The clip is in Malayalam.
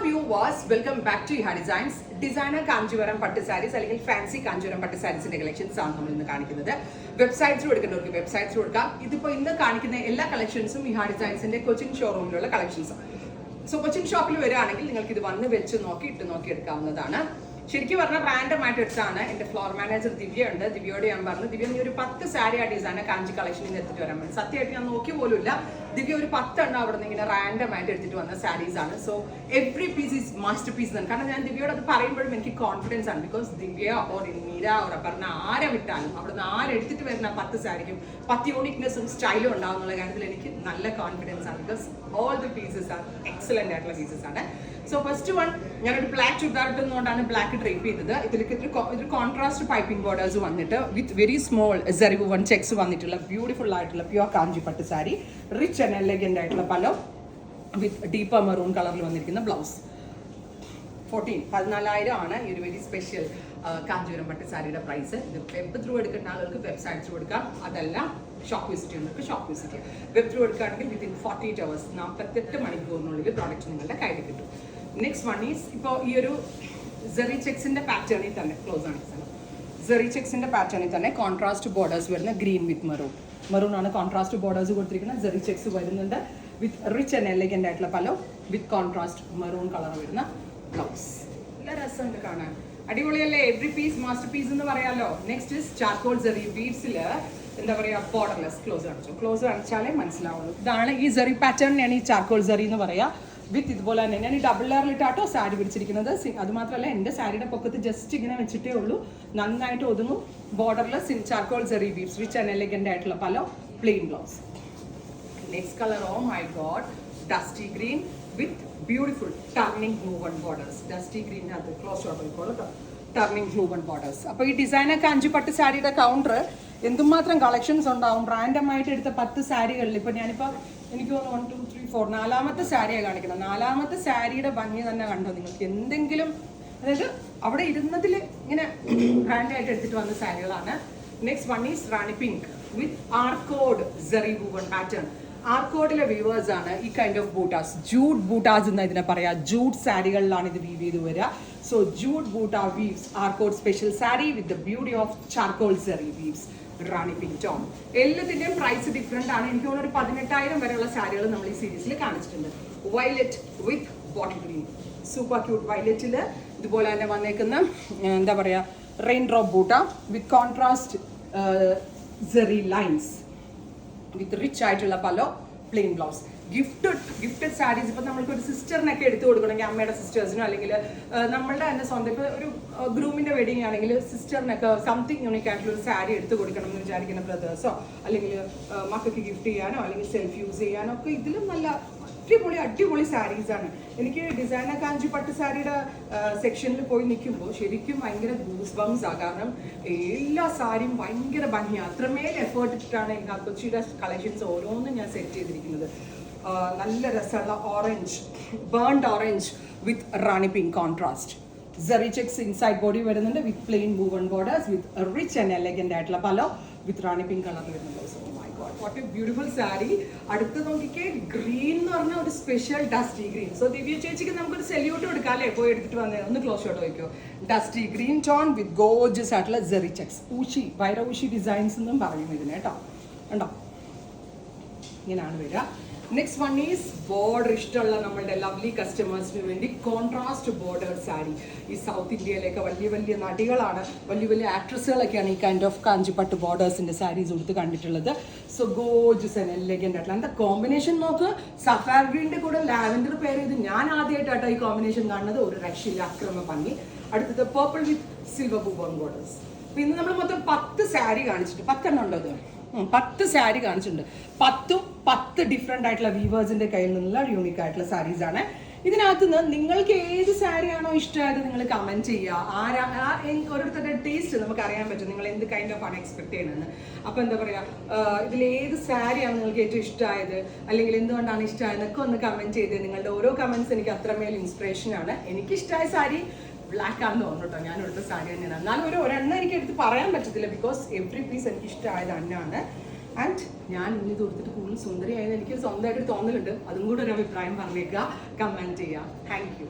viewers, welcome back to Iha Designs. Designer Kanchipuram പട്ട് സാരീസ് അല്ലെങ്കിൽ ഫാൻസി കാഞ്ചീപുരം പട്ട് സാരീസിന്റെ കളക്ഷൻസ് ആണ് നമ്മൾ ഇന്ന് കാണിക്കുന്നത്. വെബ്സൈറ്റ്സ് കൊടുക്കുന്നവർക്ക് വെബ്സൈറ്റ്സ് കൊടുക്കാം. ഇതിപ്പോൾ ഇന്ന് കാണിക്കുന്ന എല്ലാ കളക്ഷൻസും ഇഹാ ഡിസൈൻസിന്റെ കൊച്ചിൻ ഷോറൂമിലുള്ള കളക്ഷൻസ് ആണ്. സോ കൊച്ചിൻ ഷോപ്പിൽ വരികയാണെങ്കിൽ നിങ്ങൾക്ക് ഇത് വന്ന് വെച്ച് നോക്കി എടുക്കാവുന്നതാണ്. ശരിക്കും പറഞ്ഞാൽ റാൻഡം ആയിട്ട് എടുത്താണ്. എൻ്റെ ഫ്ലോർ മാനേജർ ദിവ്യ ഉണ്ട്. ദിവ്യയോട് ഞാൻ പറഞ്ഞു, ദിവ്യ നീ ഒരു 10 സാരി ആ ഡിസൈനർ കാഞ്ചി കളക്ഷനിൽ നിന്ന് എടുത്തിട്ട് വരാൻ വേണ്ടി. സത്യമായിട്ട് ഞാൻ നോക്കി പോലും ഇല്ല. ദിവ്യ ഒരു 10 എണ്ണം അവിടെ നിന്ന് ഇങ്ങനെ റാൻഡം ആയിട്ട് എടുത്തിട്ട് വന്ന സാരീസ് ആണ്. So every piece is master piece എന്നാണ്. കാരണം ഞാൻ ദിവ്യയോട് അത് പറയുമ്പോഴും എനിക്ക് കോൺഫിഡൻസ് ആണ്. Because Divya or Meera or പറഞ്ഞ ആരെ വിട്ടാലും അവിടുന്ന് ആരെടുത്തിട്ട് വരുന്ന 10 സാരിക്കും 10 യൂണിക്നെസ്സും സ്റ്റൈലും ഉണ്ടാവും എന്നുള്ള കാര്യത്തിൽ എനിക്ക് നല്ല കോൺഫിഡൻസ് ആണ്. Because all the pieces are excellent ആയിട്ടുള്ള പീസസ് ആണ്. സോ ഫസ്റ്റ് വൺ ഞാനൊരു ബ്ലാക്ക് ചുരിദാർ ഇട്ടുകൊണ്ടാണ് ബ്ലാക്ക് ഡ്രേപ്പ് ചെയ്തത്. ഇതിലേക്ക് ഒരു കോൺട്രാസ്റ്റ് പൈപ്പിംഗ് ബോർഡേഴ്സ് വന്നിട്ട് with very small zari woven checks വന്നിട്ടുള്ള ബ്യൂട്ടിഫുൾ ആയിട്ടുള്ള പ്യുവർ കാഞ്ചി പട്ട് സാരി, റിച്ച് ആൻഡ് എലഗന്റ് ആയിട്ടുള്ള പലോ വിത്ത് ഡീപ്പർ മെറൂൺ കളറിൽ വന്നിരിക്കുന്ന ബ്ലൗസ്. 14,000 ആണ് ഈ ഒരു വെരി സ്പെഷ്യൽ കാഞ്ചീപുരം പട്ട് സാരിയുടെ പ്രൈസ്. ഇത് വെബ് ത്രൂ എടുക്കുന്ന ആളുകൾക്ക് വെബ്സൈറ്റ് ത്രൂ എടുക്കാം, അതല്ല ഷോപ്പ് വിസിറ്റ് ചെയ്യുന്നവർക്ക് ഷോപ്പ് വിസിറ്റ് ചെയ്യാം. വെബ് ത്രൂ എടുക്കുകയാണെങ്കിൽ വിത്തിൻ 48 hours 48 മണിക്കൂറിനുള്ളിൽ പ്രോഡക്റ്റ് നിങ്ങളുടെ കയ്യിൽ കിട്ടും. നെക്സ്റ്റ് വൺ ഈസ് ഇപ്പോൾ ഈ ഒരു സെറി ചെക്സിന്റെ പാറ്റേണിൽ തന്നെ ക്ലോസ് ആണ്. സെറി ചെക്സിന്റെ പാറ്റേണിൽ തന്നെ കോൺട്രാസ്റ്റ് ബോർഡേഴ്സ് വരുന്ന ഗ്രീൻ വിത്ത് മെറൂൺ ആണ് കോൺട്രാസ്റ്റ് ബോർഡേഴ്സ് കൊടുത്തിരിക്കുന്നത്. സെറി ചെക്സ് വരുന്നുണ്ട് വിത്ത് റിച്ച് ആൻഡ് എലഗന്റ് ആയിട്ടുള്ള പലോ വിത്ത് കോൺട്രാസ്റ്റ് മെറൂൺ കളർ വരുന്ന ബ്ലൗസ്. നല്ല രസമുണ്ട് കാണാൻ, അടിപൊളിയല്ലേ? എവറി പീസ് മാസ്റ്റർ പീസ് എന്ന് പറയാമല്ലോ. നെക്സ്റ്റ് ഇസ് ചാർക്കോൾ സെറി വീവ്സിൽ എന്താ പറയുക, ബോർഡർലെസ്. ക്ലോസ് കാണിച്ചാലേ മനസ്സിലാവുള്ളൂ. ഇതാണ് ഈ സെറി പാറ്റേണിനെയാണ് ഈ ചാർക്കോൾ സെറി എന്ന് പറയുക. വിത്ത് ഇതുപോലെ തന്നെ ഞാൻ ഈ ഡബിൾ ലെയറിലിട്ടാട്ടോ സാരി പിടിച്ചിരിക്കുന്നത്. അത് മാത്രമല്ല എൻ്റെ സാരിയുടെ പൊക്കത്ത് ജസ്റ്റ് ഇങ്ങനെ വെച്ചിട്ടേ ഉള്ളൂ, നന്നായിട്ട് ഒതുങ്ങും. Borderless charcoal zari weaves, rich and elegant ആയിട്ടുള്ള pallu, plain blouse. Next colour, oh my god, dusty green with beautiful turning woven borders. Dusty ഗ്രീനകത്ത് close shot turning woven borders. അപ്പോൾ ഈ ഡിസൈനർ കാഞ്ചി പട്ട് സാരിയുടെ കൗണ്ടർ എന്തുമാത്രം കളക്ഷൻസ് ഉണ്ടാവും. റാൻഡമായിട്ട് എടുത്ത 10 സാരികളിൽ ഇപ്പോൾ ഞാനിപ്പോൾ എനിക്ക് തോന്നുന്നു 1 2 3 4 4ാമത്തെ സാരിയാണ് കാണിക്കുന്നത്. 4ാമത്തെ സാരിയുടെ ഭംഗി തന്നെ കണ്ടോ നിങ്ങൾക്ക്? എന്തെങ്കിലും അതായത് അവിടെ ഇരുന്നതിൽ ഇങ്ങനെ ബ്രാൻഡായിട്ട് എടുത്തിട്ട് വന്ന സാരികളാണ്. Next one is rani pink with Arcot zari woven pattern. ആർക്കോഡിലെ വീവേഴ്സ് ആണ് ഈ കൈൻഡ് ഓഫ് ബൂട്ടാസ്. ജൂഡ് ബൂട്ടാസ് എന്ന് ഇതിനെ പറയാം. ജൂഡ് സാരികളിലാണ് ഇത് വീവ് ചെയ്ത് വരിക. സോ ജൂഡ് butta weaves Arcot special sari with the beauty of charcoal zari weaves, rani pink tone. എല്ലാത്തിൻ്റെയും പ്രൈസ് ഡിഫറെൻ്റ് ആണ്. എനിക്ക് തോന്നുന്നു ഒരു 18,000 വരെയുള്ള സാരികൾ നമ്മൾ ഈ സീരീസിൽ കാണിച്ചിട്ടുണ്ട്. Violet with bottle green, super cute വയലറ്റിൽ ഇതുപോലെ തന്നെ വന്നേക്കുന്ന എന്താ പറയുക, rain drop butta with contrast zari lines with rich ആയിട്ടുള്ള pallu, plain blouse. Gifted sarees ഇപ്പോൾ നമ്മൾക്ക് ഒരു സിസ്റ്ററിനൊക്കെ എടുത്തു കൊടുക്കണമെങ്കിൽ, അമ്മയുടെ സിസ്റ്റേഴ്സിനോ അല്ലെങ്കിൽ നമ്മളുടെ തന്നെ സ്വന്തം ഇപ്പോൾ ഒരു ഗ്രൂമിൻ്റെ വെഡിങ് ആണെങ്കിൽ സിസ്റ്ററിനൊക്കെ സംതിങ് യൂണിക് ആയിട്ടുള്ള ഒരു സാരി എടുത്തു കൊടുക്കണം എന്ന് വിചാരിക്കുന്ന ബ്രദേഴ്സോ അല്ലെങ്കിൽ മക്കൾക്ക് ഗിഫ്റ്റ് ചെയ്യാനോ അല്ലെങ്കിൽ സെൽഫ് യൂസ് ചെയ്യാനോ ഒക്കെ ഇതിലും നല്ല അടിപൊളി സാരീസാണ്. എനിക്ക് ഡിസൈനർ കാഞ്ചി പട്ട് സാരിയുടെ സെക്ഷനിൽ പോയി നിൽക്കുമ്പോൾ ശരിക്കും ഭയങ്കര ഗൂസ് ബംസ് ആണ്. കാരണം എല്ലാ സാരിയും ഭയങ്കര ഭംഗിയാണ്. അത്രമേൽ എഫേർട്ട് ഇട്ടിട്ടാണ് എനിക്ക് ആ കൊച്ചിയുടെ കളക്ഷൻസ് ഓരോന്നും ഞാൻ സെറ്റ് ചെയ്തിരിക്കുന്നത്. നല്ല രസമുള്ള orange, burnt orange with rani pink contrast. Zari checks inside body വരുന്നുണ്ട് with plain woven borders with rich and elegant ആയിട്ടുള്ള pallu with rani pink colour വരുന്നുണ്ട്. So my god, what a beautiful sari. അടുത്ത് നോക്കിക്കേ, ഗ്രീൻ എന്ന് പറഞ്ഞാൽ ഒരു special dusty green. So Divya ചേച്ചിക്ക് നമുക്കൊരു സെല്യൂട്ട് കൊടുക്കാം അല്ലേ? പോയി എടുത്തിട്ട് വന്നേ, ഒന്ന് ക്ലോസ് ഷോട്ട് വയ്ക്കോ. Dusty green tone with gorgeous ആയിട്ടുള്ള സെറി ചെക്സ്. ഊഷി, വൈര ഊഷി ഡിസൈൻസ് എന്നും പറയും ഇതിന് കേട്ടോ. ഉണ്ടോ, ഇങ്ങനെയാണ് വരിക. Next one is border. ഇഷ്ടമുള്ള നമ്മളുടെ ലവ്ലി കസ്റ്റമേഴ്സിന് വേണ്ടി കോൺട്രാസ്റ്റ് ബോർഡർ സാരി. ഈ സൗത്ത് ഇന്ത്യയിലേക്ക് വലിയ നടികളാണ്, വലിയ ആക്ട്രസുകളൊക്കെയാണ് ഈ കൈൻഡ് ഓഫ് കാഞ്ചിപ്പട്ട് ബോർഡേഴ്സിന്റെ സാരീസ് കൊടുത്ത് കണ്ടിട്ടുള്ളത്. സോ ഗോർജസ് ആൻഡ് എലഗന്റ് ആയിട്ടുള്ള എന്താ കോമ്പിനേഷൻ നോക്ക്. സഫാർ ഗ്രീനിന്റെ കൂടെ ലാവൻഡർ പെയർ ചെയ്ത് ഞാൻ ആദ്യമായിട്ടാട്ടോ ഈ കോമ്പിനേഷൻ കാണുന്നത്. ഒരു രക്ഷയില്ല, അക്രമ ഭംഗി. അടുത്തത് പേർപ്പിൾ വിത്ത് സിൽവർ ബൂബൺ ബോർഡേഴ്സ്. ഇന്ന് നമ്മൾ മൊത്തം 10 സാരി കാണിച്ചിട്ട് 10 എണ്ണം ഉണ്ടത് 10 സാരി കാണിച്ചിട്ടുണ്ട്. 10 ഡിഫറെൻ്റ് ആയിട്ടുള്ള വീവേഴ്സിന്റെ കയ്യിൽ നിന്നുള്ള യൂണിക് ആയിട്ടുള്ള സാരീസ് ആണ്. ഇതിനകത്ത് നിന്ന് നിങ്ങൾക്ക് ഏത് സാരിയാണോ ഇഷ്ടമായത് നിങ്ങൾ കമന്റ് ചെയ്യുക. ഓരോരുത്തരുടെ ടേസ്റ്റ് നമുക്ക് അറിയാൻ പറ്റും, നിങ്ങൾ എന്ത് കൈൻഡ് ഓഫ് ആണ് എക്സ്പെക്ട് ചെയ്യുന്നതെന്ന്. അപ്പോൾ എന്താ പറയുക, ഇതിലേത് സാരിയാണ് നിങ്ങൾക്ക് ഏറ്റവും ഇഷ്ടമായത് അല്ലെങ്കിൽ എന്തുകൊണ്ടാണ് ഇഷ്ടമായതെന്നൊക്കെ ഒന്ന് കമന്റ് ചെയ്ത്. നിങ്ങളുടെ ഓരോ കമന്റ്സ് എനിക്ക് അത്രമേൽ ഇൻസ്പിറേഷനാണ്. എനിക്കിഷ്ടമായ സാരി ബ്ലാക്ക് ആണെന്ന് തോന്നുന്നു കേട്ടോ. ഞാൻ എടുത്ത സാരി തന്നെയാണ്. എന്നാലും ഒരെണ്ണം എനിക്ക് എടുത്ത് പറയാൻ പറ്റത്തില്ല, ബിക്കോസ് എവറി പീസ് എനിക്ക് ഇഷ്ടമായത് തന്നെയാണ്. ആൻഡ് ഞാൻ ഇനി കൊടുത്തിട്ട് കൂടുതൽ സുന്ദരിയായത് എനിക്ക് സ്വന്തമായിട്ട് തോന്നലുണ്ട്. അതും കൂടെ ഒരു അഭിപ്രായം പറഞ്ഞേക്കുക, കമൻറ്റ് ചെയ്യുക. Thank you.